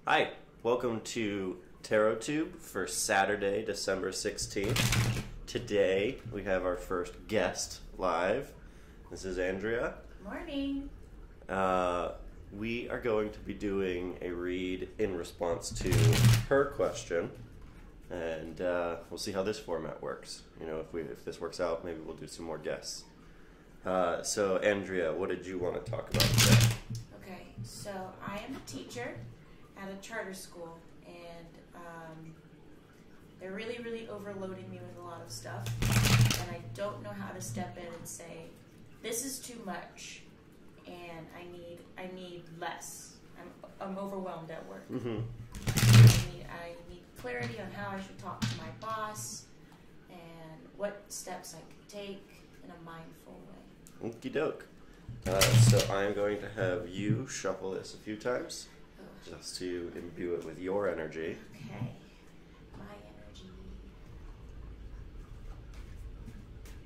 Hi, welcome to Tarot Tube for Saturday, December 16th. Today we have our first guest live. This is Andrea. Morning. We are going to be doing a read in response to her question, and we'll see how this format works. You know, if this works out, maybe we'll do some more guests. So Andrea, what did you want to talk about today? Okay, so I am a teacher at a charter school, and they're really overloading me with a lot of stuff, and I don't know how to step in and say, this is too much, and I need less. I'm overwhelmed at work. Mm-hmm. I need clarity on how I should talk to my boss, and what steps I could take in a mindful way. Okie doke. So I'm going to have you shuffle this a few times, just to imbue it with your energy. Okay. My energy.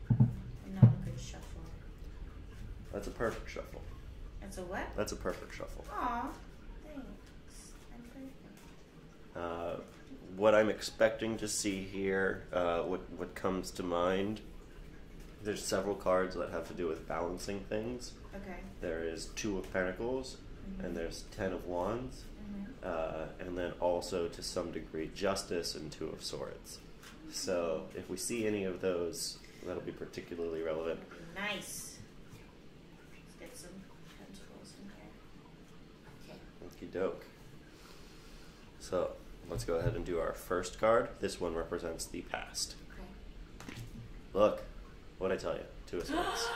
I'm not a good shuffler. That's a perfect shuffle. That's a what? That's a perfect shuffle. Aw, thanks. I'm perfect. What I'm expecting to see here, what comes to mind, there's several cards that have to do with balancing things. Okay. There is Two of Pentacles, and there's Ten of Wands, and then also to some degree Justice and Two of Swords. So if we see any of those, that'll be particularly relevant. Nice. Let's get some pentacles in here. Okay. Okie doke. So let's go ahead and do our first card. This one represents the past. Okay. Look, what'd I tell you? Two of Swords.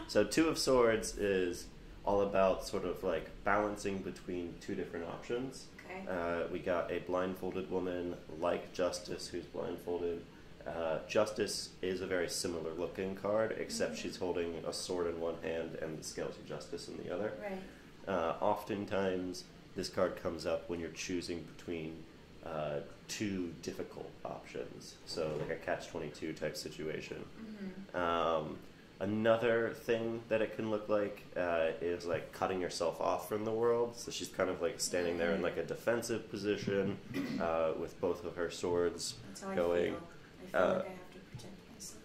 So Two of Swords is all about sort of like balancing between two different options. Okay. We got a blindfolded woman like Justice who's blindfolded. Justice is a very similar looking card, except she's holding a sword in one hand and the scales of justice in the other. Right. Oftentimes this card comes up when you're choosing between two difficult options, so like a catch-22 type situation. Another thing that it can look like is like cutting yourself off from the world. So she's kind of like standing there in like a defensive position with both of her swords That's how going. I feel like I have to protect myself.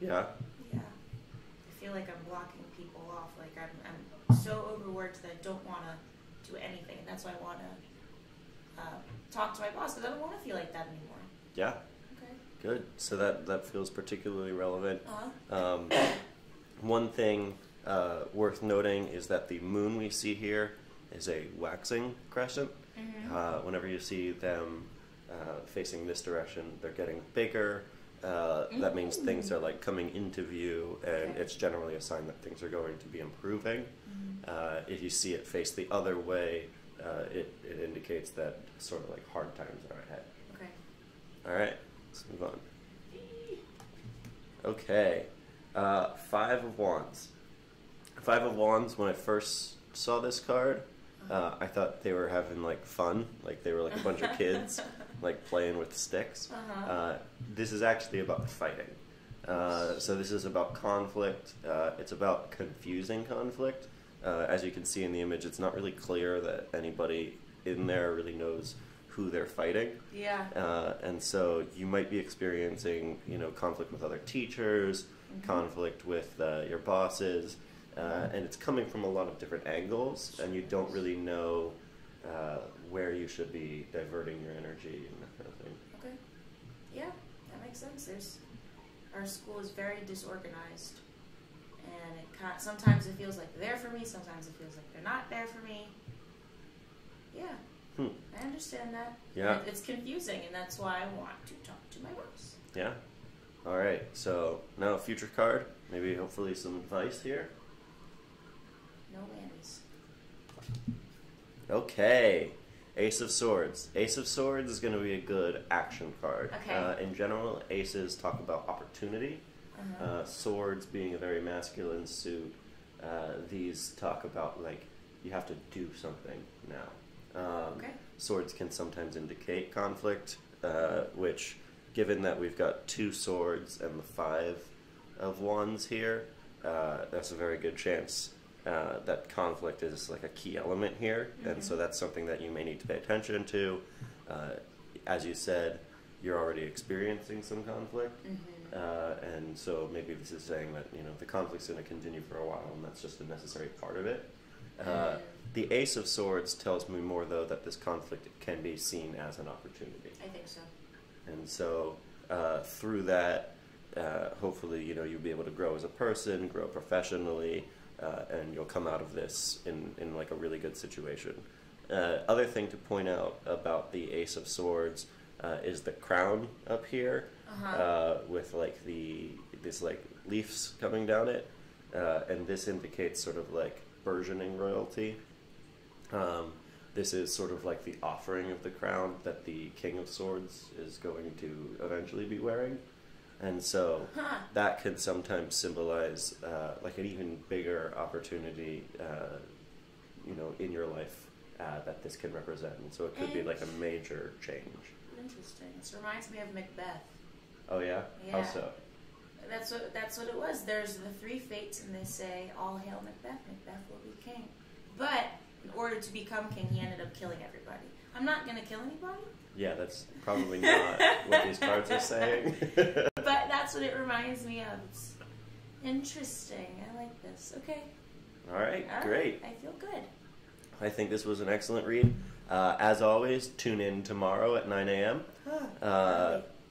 Yeah. Yeah. I feel like I'm blocking people off. Like I'm so overworked that I don't want to do anything. And that's why I want to talk to my boss, because I don't want to feel like that anymore. Yeah. Okay. Good. So that feels particularly relevant. Uh-huh. One thing worth noting is that the moon we see here is a waxing crescent. Whenever you see them facing this direction, they're getting bigger. That means things are like coming into view, and it's generally a sign that things are going to be improving. If you see it face the other way, it indicates that sort of like hard times are ahead. Okay. All right, let's move on. Okay, Five of Wands. Five of Wands, when I first saw this card, I thought they were having like fun, like they were like a bunch of kids like playing with sticks. This is actually about fighting. So this is about conflict. It's about confusing conflict. As you can see in the image, it's not really clear that anybody in there really knows who they're fighting. Yeah. And so you might be experiencing, you know, conflict with other teachers, conflict with your bosses, and it's coming from a lot of different angles, and you don't really know where you should be diverting your energy and that kind of thing. Okay. Yeah, that makes sense. Our school is very disorganized, and sometimes it feels like they're there for me, sometimes it feels like they're not there for me. Yeah. I understand that. Yeah. It's confusing, and that's why I want to talk to my boss. Yeah. All right. So now a future card. Maybe hopefully some advice here. No whammies. Okay. Ace of Swords. Ace of Swords is going to be a good action card. Okay. In general, aces talk about opportunity. Swords being a very masculine suit. These talk about like you have to do something now. Swords can sometimes indicate conflict, which, given that we've got two swords and the Five of Wands here, that's a very good chance that conflict is like a key element here, and so that's something that you may need to pay attention to. As you said, you're already experiencing some conflict, and so maybe this is saying that the conflict's going to continue for a while, and that's just a necessary part of it. The Ace of Swords tells me more, though, that this conflict can be seen as an opportunity. I think so. And so through that, hopefully, you'll be able to grow as a person, grow professionally, and you'll come out of this in like a really good situation. Other thing to point out about the Ace of Swords is the crown up here, with like this like leaves coming down it, and this indicates sort of like burgeoning royalty. This is sort of like the offering of the crown that the King of Swords is going to eventually be wearing. And so that can sometimes symbolize like an even bigger opportunity, in your life that this can represent. And so it could be like a major change. Interesting. This reminds me of Macbeth. Oh yeah? How so? That's what it was. There's the three fates, and they say, "All hail Macbeth. Macbeth will be king." But in order to become king, he ended up killing everybody. I'm not going to kill anybody. Yeah, that's probably not what these cards are saying. But that's what it reminds me of. It's interesting. I like this. Okay. All right, great. I feel good. I think this was an excellent read. As always, tune in tomorrow at 9 a.m.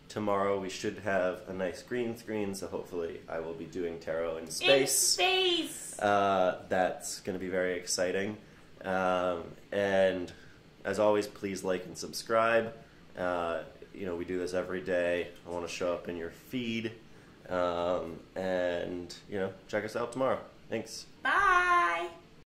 Tomorrow we should have a nice green screen, so hopefully I will be doing tarot in space. In space! That's going to be very exciting. And as always, please like and subscribe. We do this every day. I want to show up in your feed. And check us out tomorrow. Thanks. Bye!